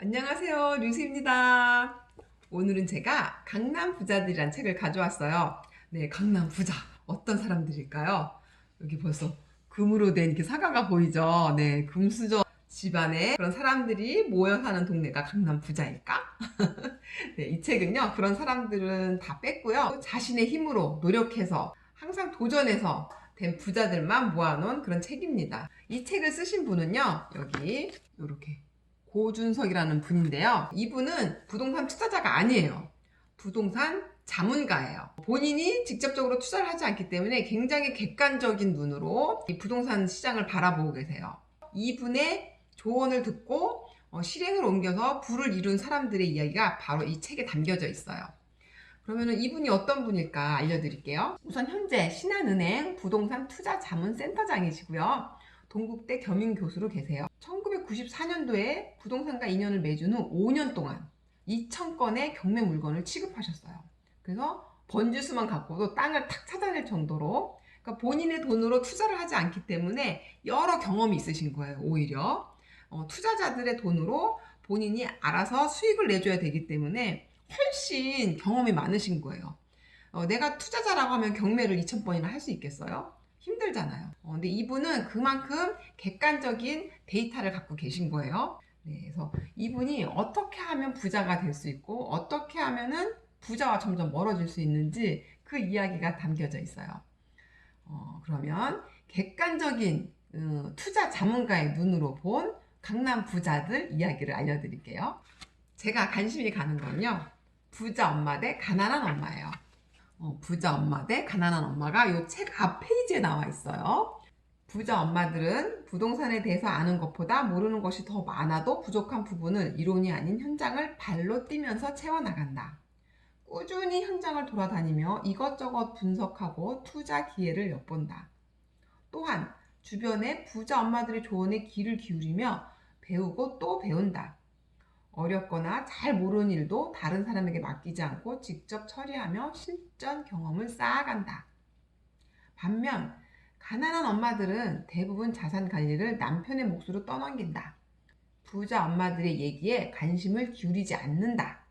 안녕하세요, 류수입니다. 오늘은 제가 강남 부자들이란 책을 가져왔어요. 네, 강남 부자. 어떤 사람들일까요? 여기 벌써 금으로 된 이렇게 사과가 보이죠? 네, 금수저 집안에 그런 사람들이 모여 사는 동네가 강남 부자일까? 네, 이 책은요, 그런 사람들은 다 뺐고요. 자신의 힘으로 노력해서 항상 도전해서 된 부자들만 모아놓은 그런 책입니다. 이 책을 쓰신 분은요, 여기 이렇게 고준석이라는 분인데요. 이분은 부동산 투자자가 아니에요. 부동산 자문가예요. 본인이 직접적으로 투자를 하지 않기 때문에 굉장히 객관적인 눈으로 이 부동산 시장을 바라보고 계세요. 이분의 조언을 듣고 실행을 옮겨서 부를 이룬 사람들의 이야기가 바로 이 책에 담겨져 있어요. 그러면 이분이 어떤 분일까 알려드릴게요. 우선 현재 신한은행 부동산 투자 자문센터장이시고요. 동국대 겸임교수로 계세요. 1994년도에 부동산과 인연을 맺은 후 5년 동안 2,000건의 경매 물건을 취급하셨어요. 그래서 번지수만 갖고도 땅을 탁 찾아낼 정도로, 그러니까 본인의 돈으로 투자를 하지 않기 때문에 여러 경험이 있으신 거예요. 오히려 투자자들의 돈으로 본인이 알아서 수익을 내줘야 되기 때문에 훨씬 경험이 많으신 거예요. 내가 투자자라고 하면 경매를 2,000번이나 할 수 있겠어요? 힘들잖아요. 근데 이분은 그만큼 객관적인 데이터를 갖고 계신 거예요. 네, 그래서 이분이 어떻게 하면 부자가 될 수 있고 어떻게 하면은 부자와 점점 멀어질 수 있는지 그 이야기가 담겨져 있어요. 그러면 객관적인 투자 자문가의 눈으로 본 강남 부자들 이야기를 알려드릴게요. 제가 관심이 가는 건요, 부자 엄마 대 가난한 엄마예요. 부자 엄마 대 가난한 엄마가 이 책 앞 페이지에 나와 있어요. 부자 엄마들은 부동산에 대해서 아는 것보다 모르는 것이 더 많아도 부족한 부분을 이론이 아닌 현장을 발로 뛰면서 채워나간다. 꾸준히 현장을 돌아다니며 이것저것 분석하고 투자 기회를 엿본다. 또한 주변의 부자 엄마들의 조언에 귀를 기울이며 배우고 또 배운다. 어렵거나 잘 모르는 일도 다른 사람에게 맡기지 않고 직접 처리하며 실전 경험을 쌓아간다. 반면 가난한 엄마들은 대부분 자산 관리를 남편의 몫으로 떠넘긴다. 부자 엄마들의 얘기에 관심을 기울이지 않는다.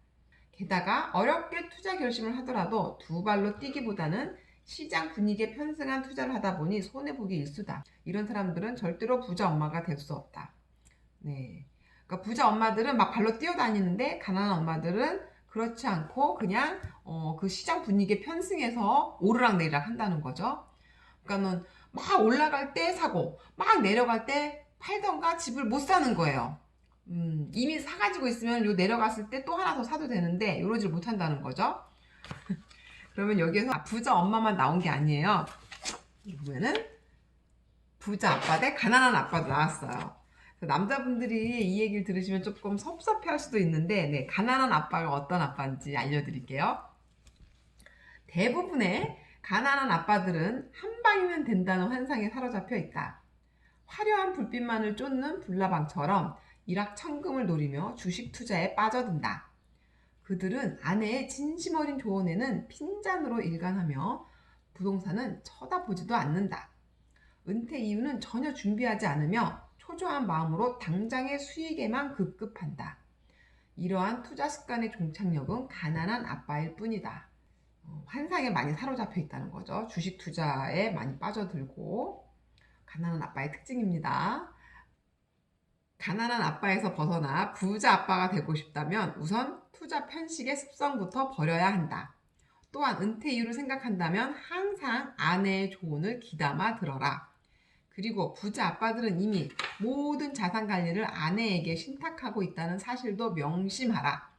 게다가 어렵게 투자 결심을 하더라도 두 발로 뛰기보다는 시장 분위기에 편승한 투자를 하다 보니 손해보기 일수다. 이런 사람들은 절대로 부자 엄마가 될 수 없다. 네. 그러니까 부자 엄마들은 막 발로 뛰어다니는데 가난한 엄마들은 그렇지 않고 그냥 그 시장 분위기에 편승해서 오르락내리락 한다는 거죠. 그러니까는 막 올라갈 때 사고 막 내려갈 때 팔던가 집을 못 사는 거예요. 이미 사가지고 있으면 요 내려갔을 때 또 하나 더 사도 되는데 이러지를 못한다는 거죠. 그러면 여기에서 부자 엄마만 나온 게 아니에요. 보면은 부자 아빠 대 가난한 아빠도 나왔어요. 남자분들이 이 얘기를 들으시면 조금 섭섭해 할 수도 있는데, 네, 가난한 아빠가 어떤 아빠인지 알려드릴게요. 대부분의 가난한 아빠들은 한 방이면 된다는 환상에 사로잡혀 있다. 화려한 불빛만을 쫓는 불나방처럼 일확천금을 노리며 주식 투자에 빠져든다. 그들은 아내의 진심 어린 조언에는 핀잔으로 일관하며 부동산은 쳐다보지도 않는다. 은퇴 이후는 전혀 준비하지 않으며 초조한 마음으로 당장의 수익에만 급급한다. 이러한 투자 습관의 종착역은 가난한 아빠일 뿐이다. 환상에 많이 사로잡혀 있다는 거죠. 주식 투자에 많이 빠져들고 가난한 아빠의 특징입니다. 가난한 아빠에서 벗어나 부자 아빠가 되고 싶다면 우선 투자 편식의 습성부터 버려야 한다. 또한 은퇴 이후를 생각한다면 항상 아내의 조언을 귀담아 들어라. 그리고 부자 아빠들은 이미 모든 자산 관리를 아내에게 신탁하고 있다는 사실도 명심하라.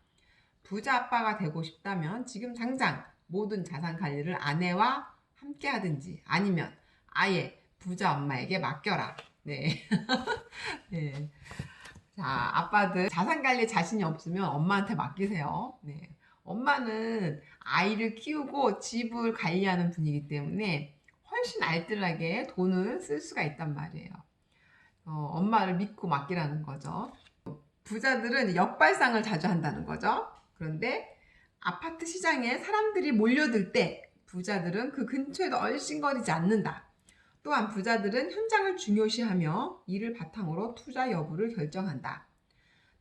부자 아빠가 되고 싶다면 지금 당장 모든 자산 관리를 아내와 함께 하든지 아니면 아예 부자 엄마에게 맡겨라. 네. 네. 자, 아빠들 자산 관리에 자신이 없으면 엄마한테 맡기세요. 네. 엄마는 아이를 키우고 집을 관리하는 분이기 때문에 훨씬 알뜰하게 돈을 쓸 수가 있단 말이에요. 엄마를 믿고 맡기라는 거죠. 부자들은 역발상을 자주 한다는 거죠. 그런데 아파트 시장에 사람들이 몰려들 때 부자들은 그 근처에도 얼씬거리지 않는다. 또한 부자들은 현장을 중요시하며 이를 바탕으로 투자 여부를 결정한다.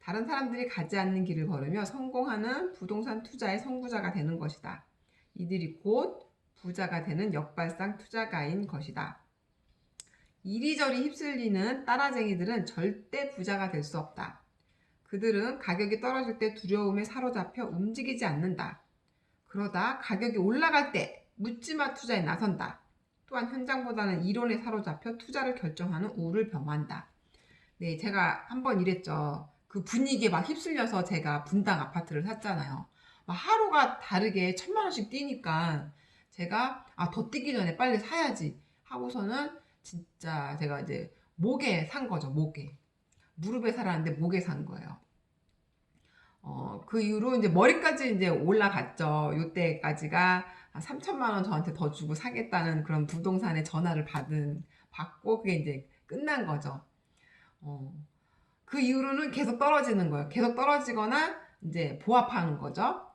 다른 사람들이 가지 않는 길을 걸으며 성공하는 부동산 투자의 선구자가 되는 것이다. 이들이 곧 부자가 되는 역발상 투자가인 것이다. 이리저리 휩쓸리는 따라쟁이들은 절대 부자가 될 수 없다. 그들은 가격이 떨어질 때 두려움에 사로잡혀 움직이지 않는다. 그러다 가격이 올라갈 때 묻지마 투자에 나선다. 또한 현장보다는 이론에 사로잡혀 투자를 결정하는 우를 범한다. 네, 제가 한번 이랬죠. 그 분위기에 막 휩쓸려서 제가 분당 아파트를 샀잖아요. 막 하루가 다르게 1,000만 원씩 뛰니까 제가 더 뛰기 전에 빨리 사야지 하고서는 진짜 제가 이제 목에 산 거죠. 목에. 무릎에 살았는데 목에 산 거예요. 그 이후로 이제 머리까지 이제 올라갔죠. 요때까지가 3천만 원 저한테 더 주고 사겠다는 그런 부동산의 전화를 받고 그게 이제 끝난 거죠. 그 이후로는 계속 떨어지는 거예요. 계속 떨어지거나 이제 보합하는 거죠.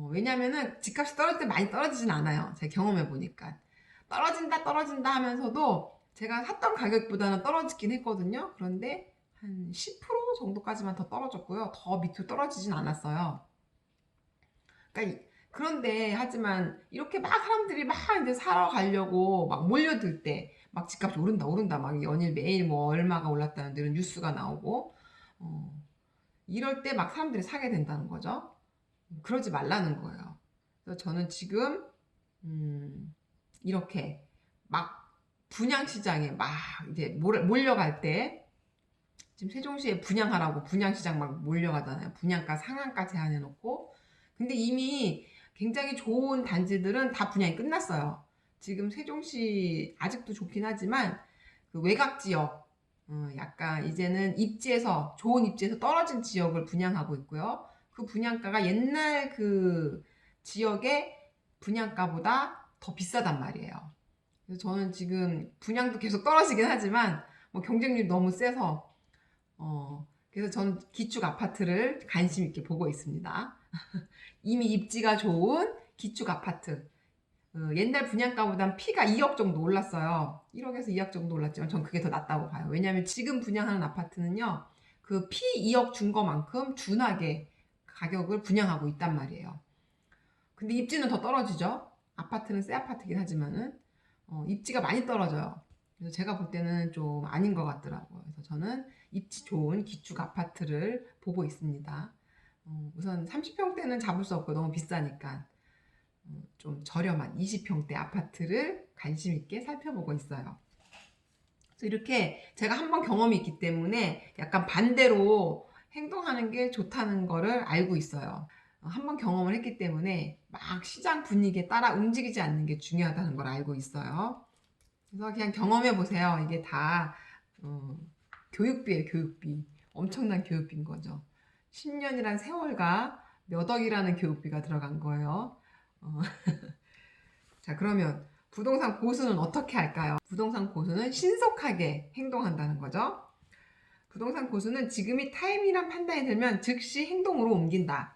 왜냐면은 집값이 떨어질 때 많이 떨어지진 않아요. 제가 경험해 보니까. 떨어진다 하면서도 제가 샀던 가격보다는 떨어지긴 했거든요. 그런데 한 10% 정도까지만 더 떨어졌고요. 더 밑으로 떨어지진 않았어요. 그러니까 그런데 하지만 이렇게 막 사람들이 막 이제 사러 가려고 막 몰려들 때 막 집값이 오른다 막 연일 매일 뭐 얼마가 올랐다는 이런 뉴스가 나오고 이럴 때 막 사람들이 사게 된다는 거죠. 그러지 말라는 거예요. 그래서 저는 지금 이렇게 막 분양시장에 막 이제 몰려갈 때 지금 세종시에 분양하라고 분양시장 막 몰려가잖아요. 분양가 상한가 제한해놓고. 근데 이미 굉장히 좋은 단지들은 다 분양이 끝났어요. 지금 세종시 아직도 좋긴 하지만 그 외곽 지역 약간 이제는 좋은 입지에서 떨어진 지역을 분양하고 있고요. 그 분양가가 옛날 그 지역의 분양가보다 더 비싸단 말이에요. 그래서 저는 지금 분양도 계속 떨어지긴 하지만 뭐 경쟁률이 너무 세서 그래서 저는 기축 아파트를 관심 있게 보고 있습니다. 이미 입지가 좋은 기축 아파트. 옛날 분양가보단 피가 2억 정도 올랐어요. 1억에서 2억 정도 올랐지만 전 그게 더 낫다고 봐요. 왜냐하면 지금 분양하는 아파트는요. 그 피 2억 준 것만큼 준하게 가격을 분양하고 있단 말이에요. 근데 입지는 더 떨어지죠. 아파트는 새 아파트긴 하지만은 입지가 많이 떨어져요. 그래서 제가 볼 때는 좀 아닌 것 같더라고요. 그래서 저는 입지 좋은 기축 아파트를 보고 있습니다. 우선 30평대는 잡을 수 없고 너무 비싸니까 좀 저렴한 20평대 아파트를 관심 있게 살펴보고 있어요. 그래서 이렇게 제가 한번 경험이 있기 때문에 약간 반대로 행동하는 게 좋다는 거를 알고 있어요. 한번 경험을 했기 때문에 막 시장 분위기에 따라 움직이지 않는 게 중요하다는 걸 알고 있어요. 그래서 그냥 경험해 보세요. 이게 다 교육비예요, 교육비. 엄청난 교육비인 거죠. 10년이란 세월과 몇 억이라는 교육비가 들어간 거예요. 자, 그러면 부동산 고수는 어떻게 할까요? 부동산 고수는 신속하게 행동한다는 거죠. 부동산 고수는 지금이 타임이란 판단이 들면 즉시 행동으로 옮긴다.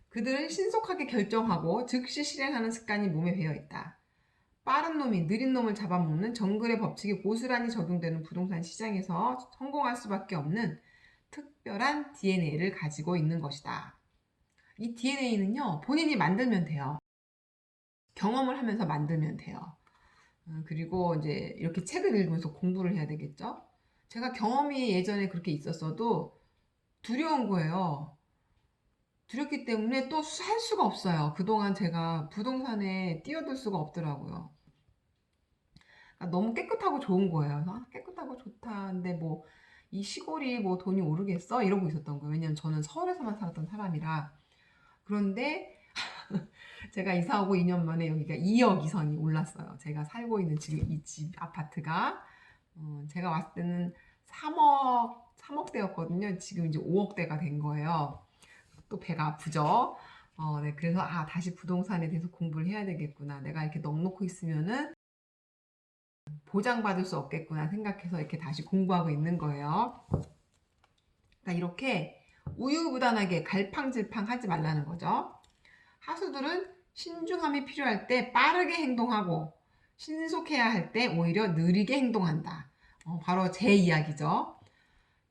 그들은 신속하게 결정하고 즉시 실행하는 습관이 몸에 배어 있다. 빠른 놈이 느린 놈을 잡아먹는 정글의 법칙이 고스란히 적용되는 부동산 시장에서 성공할 수밖에 없는 특별한 DNA를 가지고 있는 것이다. 이 DNA는요, 본인이 만들면 돼요. 경험을 하면서 만들면 돼요. 그리고 이제 이렇게 책을 읽으면서 공부를 해야 되겠죠? 제가 경험이 예전에 그렇게 있었어도 두려운 거예요. 두렵기 때문에 또 할 수가 없어요. 그동안 제가 부동산에 뛰어들 수가 없더라고요. 너무 깨끗하고 좋은 거예요. 깨끗하고 좋다. 근데 뭐 이 시골이 뭐 돈이 오르겠어? 이러고 있었던 거예요. 왜냐면 저는 서울에서만 살았던 사람이라. 그런데 제가 이사 오고 2년 만에 여기가 2억 이선이 올랐어요. 제가 살고 있는 지금 이 집 아파트가 제가 왔을 때는 3억대였거든요. 지금 이제 5억대가 된 거예요. 또 배가 아프죠. 네, 그래서 다시 부동산에 대해서 공부를 해야 되겠구나. 내가 이렇게 넉넉히 있으면은 보장받을 수 없겠구나 생각해서 이렇게 다시 공부하고 있는 거예요. 그러니까 이렇게 우유부단하게 갈팡질팡 하지 말라는 거죠. 하수들은 신중함이 필요할 때 빠르게 행동하고 신속해야 할 때 오히려 느리게 행동한다. 바로 제 이야기죠.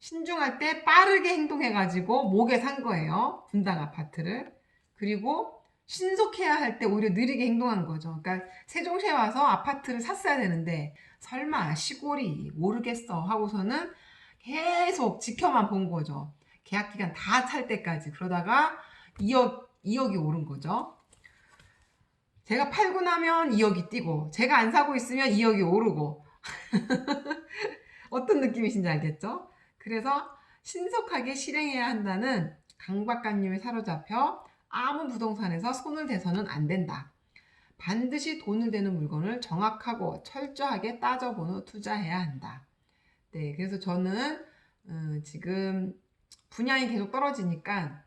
신중할 때 빠르게 행동해가지고 목에 산 거예요. 분당 아파트를. 그리고 신속해야 할 때 오히려 느리게 행동한 거죠. 그러니까 세종시에 와서 아파트를 샀어야 되는데 설마 시골이 모르겠어 하고서는 계속 지켜만 본 거죠. 계약 기간 다 찰 때까지. 그러다가 2억이 오른 거죠. 제가 팔고 나면 2억이 뛰고 제가 안 사고 있으면 2억이 오르고 어떤 느낌이신지 알겠죠? 그래서 신속하게 실행해야 한다는 강박관념에 사로잡혀 아무 부동산에서 손을 대서는 안 된다. 반드시 돈을 되는 물건을 정확하고 철저하게 따져본 후 투자해야 한다. 네, 그래서 저는 지금 분양이 계속 떨어지니까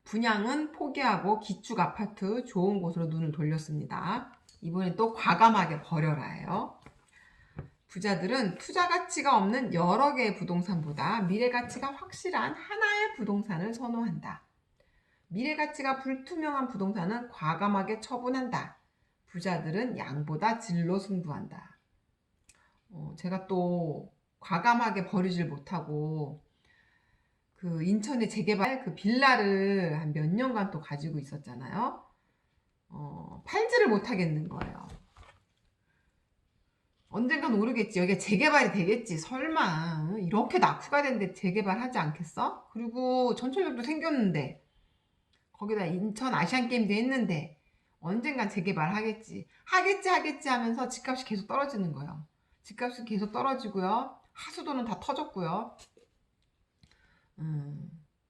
분양은 포기하고 기축 아파트 좋은 곳으로 눈을 돌렸습니다. 이번엔 또 과감하게 버려라예요. 부자들은 투자 가치가 없는 여러 개의 부동산보다 미래 가치가 확실한 하나의 부동산을 선호한다. 미래 가치가 불투명한 부동산은 과감하게 처분한다. 부자들은 양보다 질로 승부한다. 제가 또 과감하게 버리질 못하고 그 인천의 재개발 그 빌라를 한 몇 년간 또 가지고 있었잖아요. 팔지를 못하겠는 거예요. 언젠간 오르겠지. 여기가 재개발이 되겠지. 설마 이렇게 낙후가 됐는데 재개발하지 않겠어? 그리고 전철역도 생겼는데 거기다 인천 아시안게임도 했는데 언젠간 재개발하겠지. 하겠지 하면서 집값이 계속 떨어지는 거예요. 집값이 계속 떨어지고요. 하수도는 다 터졌고요.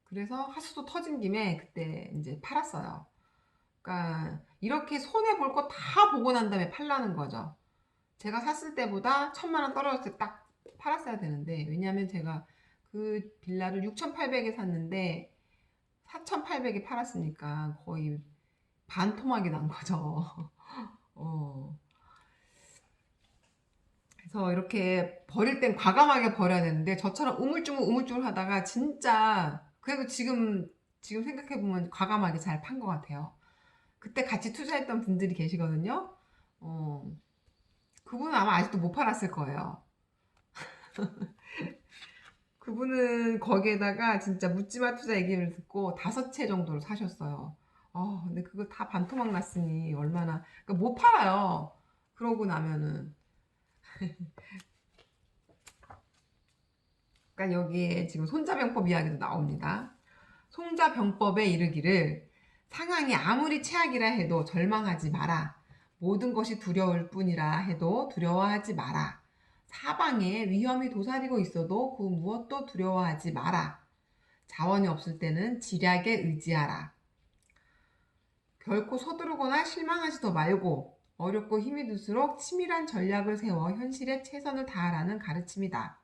그래서 하수도 터진 김에 그때 이제 팔았어요. 그러니까 이렇게 손해볼 거 다 보고 난 다음에 팔라는 거죠. 제가 샀을 때보다 1,000만 원 떨어졌을 때 딱 팔았어야 되는데 왜냐면 제가 그 빌라를 6,800에 샀는데 4,800에 팔았으니까 거의 반토막이 난 거죠. 그래서 이렇게 버릴 땐 과감하게 버려야 되는데 저처럼 우물쭈물 하다가 진짜 그래도 지금 생각해보면 과감하게 잘 판 것 같아요. 그때 같이 투자했던 분들이 계시거든요. 그분은 아마 아직도 못 팔았을 거예요. 그분은 거기에다가 진짜 묻지마 투자 얘기를 듣고 5채 정도를 사셨어요. 근데 그거 다 반토막 났으니 얼마나, 그러니까 못 팔아요. 그러고 나면은. 그러니까 여기에 지금 손자병법 이야기도 나옵니다. 손자병법에 이르기를 상황이 아무리 최악이라 해도 절망하지 마라. 모든 것이 두려울 뿐이라 해도 두려워하지 마라. 사방에 위험이 도사리고 있어도 그 무엇도 두려워하지 마라. 자원이 없을 때는 지략에 의지하라. 결코 서두르거나 실망하지도 말고 어렵고 힘이 들수록 치밀한 전략을 세워 현실에 최선을 다하라는 가르침이다.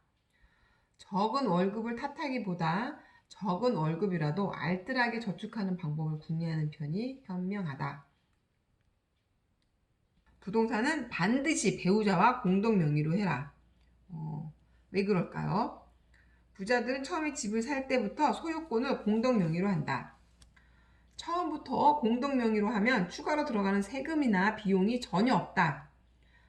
적은 월급을 탓하기보다 적은 월급이라도 알뜰하게 저축하는 방법을 궁리하는 편이 현명하다. 부동산은 반드시 배우자와 공동 명의로 해라. 왜 그럴까요? 부자들은 처음에 집을 살 때부터 소유권을 공동 명의로 한다. 처음부터 공동 명의로 하면 추가로 들어가는 세금이나 비용이 전혀 없다.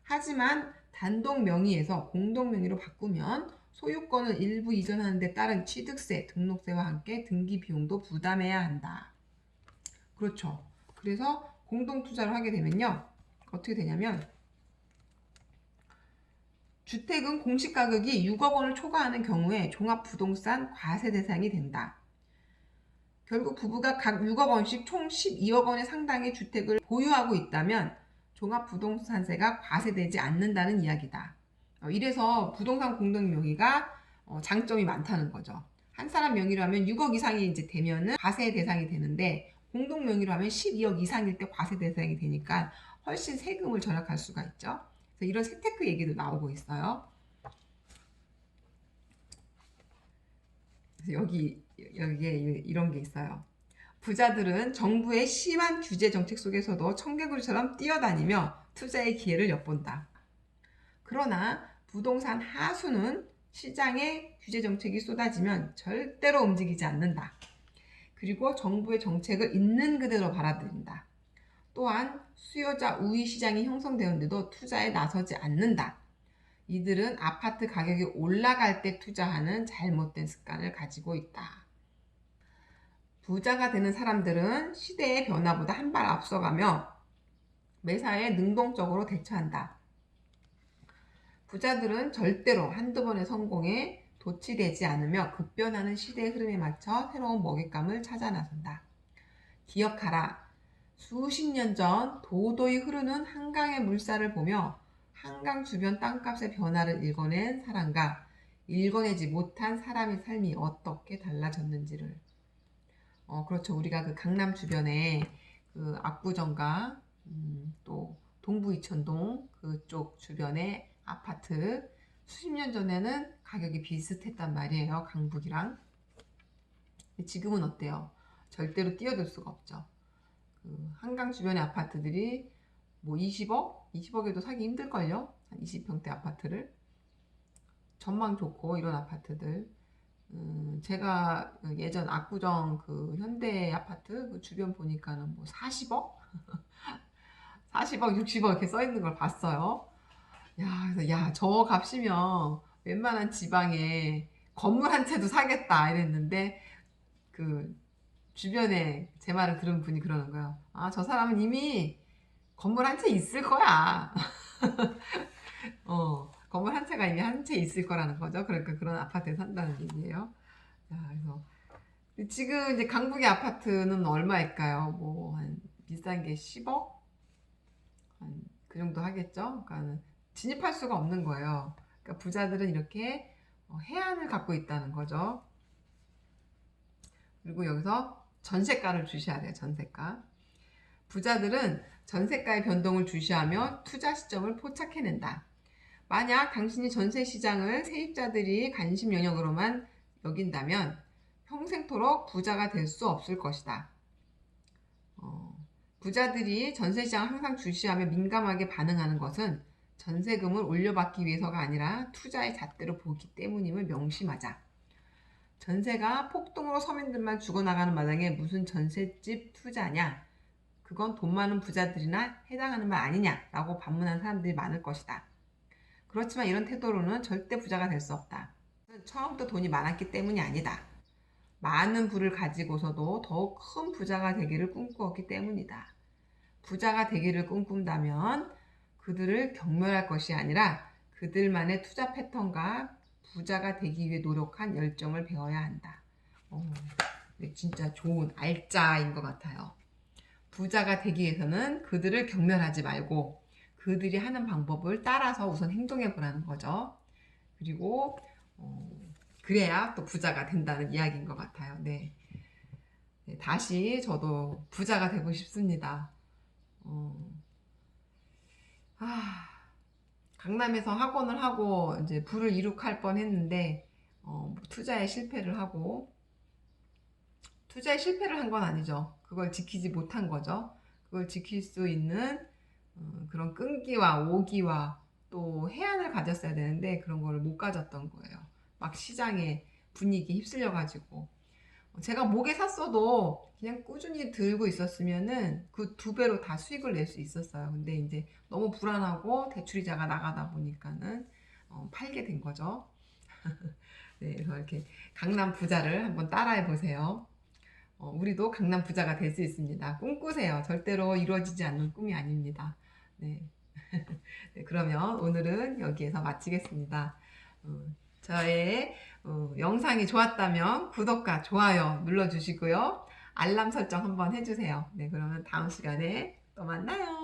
하지만 단독 명의에서 공동 명의로 바꾸면 소유권을 일부 이전하는 데 따른 취득세, 등록세와 함께 등기 비용도 부담해야 한다. 그렇죠. 그래서 공동 투자를 하게 되면요. 어떻게 되냐면 주택은 공시가격이 6억 원을 초과하는 경우에 종합부동산 과세 대상이 된다. 결국 부부가 각 6억 원씩 총 12억 원의 상당의 주택을 보유하고 있다면 종합부동산세가 과세되지 않는다는 이야기다. 이래서 부동산 공동 명의가 장점이 많다는 거죠. 한 사람 명의로 하면 6억 이상이 이제 되면은 과세 대상이 되는데 공동 명의로 하면 12억 이상일 때 과세 대상이 되니까 훨씬 세금을 절약할 수가 있죠. 그래서 이런 세테크 얘기도 나오고 있어요. 그래서 여기에 이런 게 있어요. 부자들은 정부의 심한 규제 정책 속에서도 청개구리처럼 뛰어다니며 투자의 기회를 엿본다. 그러나 부동산 하수는 시장에 규제 정책이 쏟아지면 절대로 움직이지 않는다. 그리고 정부의 정책을 있는 그대로 받아들인다. 또한 수요자 우위 시장이 형성되는데도 투자에 나서지 않는다. 이들은 아파트 가격이 올라갈 때 투자하는 잘못된 습관을 가지고 있다. 부자가 되는 사람들은 시대의 변화보다 한 발 앞서가며 매사에 능동적으로 대처한다. 부자들은 절대로 한두 번의 성공에 도취되지 않으며 급변하는 시대의 흐름에 맞춰 새로운 먹잇감을 찾아 나선다. 기억하라. 수십 년 전 도도히 흐르는 한강의 물살을 보며 한강 주변 땅값의 변화를 읽어낸 사람과 읽어내지 못한 사람의 삶이 어떻게 달라졌는지를. 그렇죠. 우리가 그 강남 주변에 그 압구정과 또 동부 이천동 그쪽 주변에 아파트 수십 년 전에는 가격이 비슷했단 말이에요. 강북이랑. 지금은 어때요? 절대로 뛰어들 수가 없죠. 그 한강 주변의 아파트들이 뭐 20억? 20억에도 사기 힘들걸요? 한 20평대 아파트를. 전망 좋고 이런 아파트들. 제가 예전 압구정 그 현대 아파트 그 주변 보니까는 뭐 40억? 40억, 60억 이렇게 써 있는 걸 봤어요. 그래서 저 값이면 웬만한 지방에 건물 한 채도 사겠다 이랬는데 그 주변에 제 말을 들은 분이 그러는 거예요. 저 사람은 이미 건물 한 채 있을 거야. 건물 한 채가 이미 한 채 있을 거라는 거죠. 그러니까 그런 아파트에 산다는 얘기예요. 그래서 지금 이제 강북의 아파트는 얼마일까요? 뭐 한 비싼 게 10억? 한 그 정도 하겠죠. 그러니까 진입할 수가 없는 거예요. 그러니까 부자들은 이렇게 해안을 갖고 있다는 거죠. 그리고 여기서 전세가를 주시해야 돼요. 전세가. 부자들은 전세가의 변동을 주시하며 투자 시점을 포착해낸다. 만약 당신이 전세 시장을 세입자들이 관심 영역으로만 여긴다면 평생토록 부자가 될 수 없을 것이다. 부자들이 전세 시장을 항상 주시하며 민감하게 반응하는 것은 전세금을 올려받기 위해서가 아니라 투자의 잣대로 보기 때문임을 명심하자. 전세가 폭등으로 서민들만 죽어나가는 마당에 무슨 전셋집 투자냐? 그건 돈 많은 부자들이나 해당하는 말 아니냐라고 반문한 사람들이 많을 것이다. 그렇지만 이런 태도로는 절대 부자가 될 수 없다. 처음부터 돈이 많았기 때문이 아니다. 많은 부를 가지고서도 더욱 큰 부자가 되기를 꿈꾸었기 때문이다. 부자가 되기를 꿈꾼다면 그들을 경멸할 것이 아니라 그들만의 투자 패턴과 부자가 되기 위해 노력한 열정을 배워야 한다. 진짜 좋은 알짜인 것 같아요. 부자가 되기 위해서는 그들을 경멸하지 말고 그들이 하는 방법을 따라서 우선 행동해 보라는 거죠. 그리고 그래야 또 부자가 된다는 이야기인 것 같아요. 네, 다시 저도 부자가 되고 싶습니다. 강남에서 학원을 하고 이제 부를 이룩할 뻔했는데 투자에 실패를 하고 투자에 실패를 한 건 아니죠. 그걸 지키지 못한 거죠. 그걸 지킬 수 있는 그런 끈기와 오기와 또 해안을 가졌어야 되는데 그런 걸 못 가졌던 거예요. 막 시장의 분위기에 휩쓸려 가지고 제가 목에 샀어도 그냥 꾸준히 들고 있었으면은 그 2배로 다 수익을 낼 수 있었어요. 근데 이제 너무 불안하고 대출이자가 나가다 보니까는 팔게 된 거죠. 네, 그래서 이렇게 강남 부자를 한번 따라해 보세요. 우리도 강남 부자가 될 수 있습니다. 꿈꾸세요. 절대로 이루어지지 않는 꿈이 아닙니다. 네. 네, 그러면 오늘은 여기에서 마치겠습니다. 저의 영상이 좋았다면 구독과 좋아요 눌러주시고요. 알람 설정 한번 해주세요. 네, 그러면 다음 시간에 또 만나요.